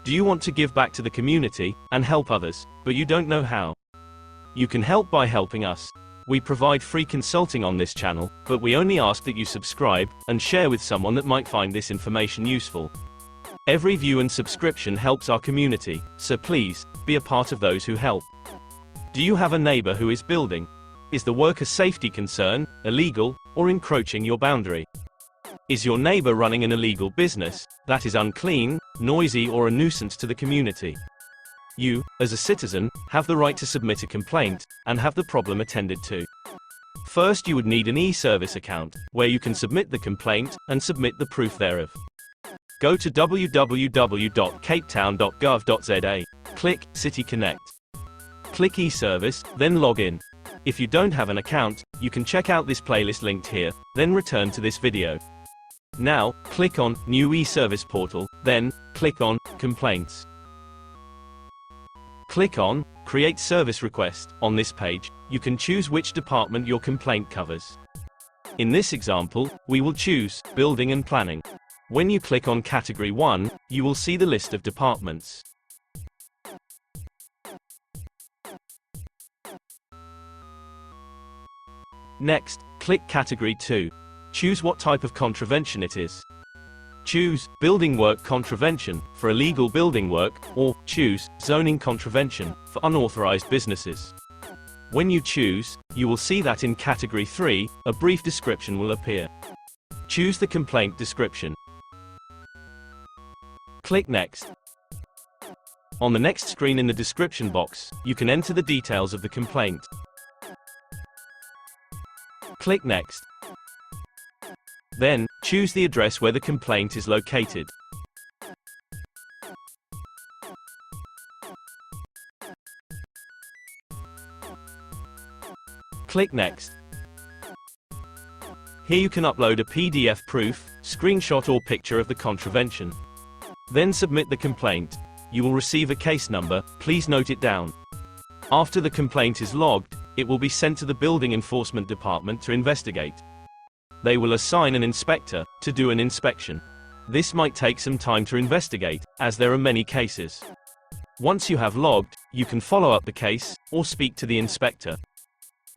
Do you want to give back to the community and help others, but you don't know how? You can help by helping us. We provide free consulting on this channel, but we only ask that you subscribe and share with someone that might find this information useful. Every view and subscription helps our community, so please, be a part of those who help. Do you have a neighbor who is building? Is the work a safety concern, illegal, or encroaching your boundary? Is your neighbor running an illegal business that is unclean, noisy, or a nuisance to the community? You, as a citizen, have the right to submit a complaint and have the problem attended to. First, you would need an e-service account, where you can submit the complaint and submit the proof thereof. Go to www.capetown.gov.za. Click City Connect. Click e-service, then log in. If you don't have an account, you can check out this playlist linked here, then return to this video. Now, click on New e-service portal, then, click on Complaints. Click on Create Service Request. On this page, you can choose which department your complaint covers. In this example, we will choose Building and Planning. When you click on Category 1, you will see the list of departments. Next, click Category 2. Choose what type of contravention it is. Choose Building Work Contravention for illegal building work, or choose Zoning Contravention for unauthorized businesses. When you choose, you will see that in Category 3, a brief description will appear. Choose the complaint description. Click Next. On the next screen in the description box, you can enter the details of the complaint. Click Next. Then, choose the address where the complaint is located. Click Next. Here you can upload a PDF proof, screenshot or picture of the contravention. Then submit the complaint. You will receive a case number, please note it down. After the complaint is logged, it will be sent to the Building Enforcement Department to investigate. They will assign an inspector to do an inspection. This might take some time to investigate, as there are many cases. Once you have logged, you can follow up the case, or speak to the inspector.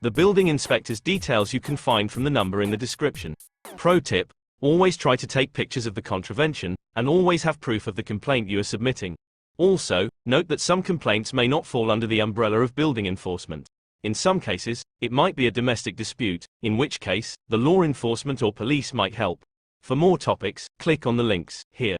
The building inspector's details you can find from the number in the description. Pro tip: always try to take pictures of the contravention, and always have proof of the complaint you are submitting. Also, note that some complaints may not fall under the umbrella of building enforcement. In some cases, it might be a domestic dispute, in which case, the law enforcement or police might help. For more topics, click on the links here.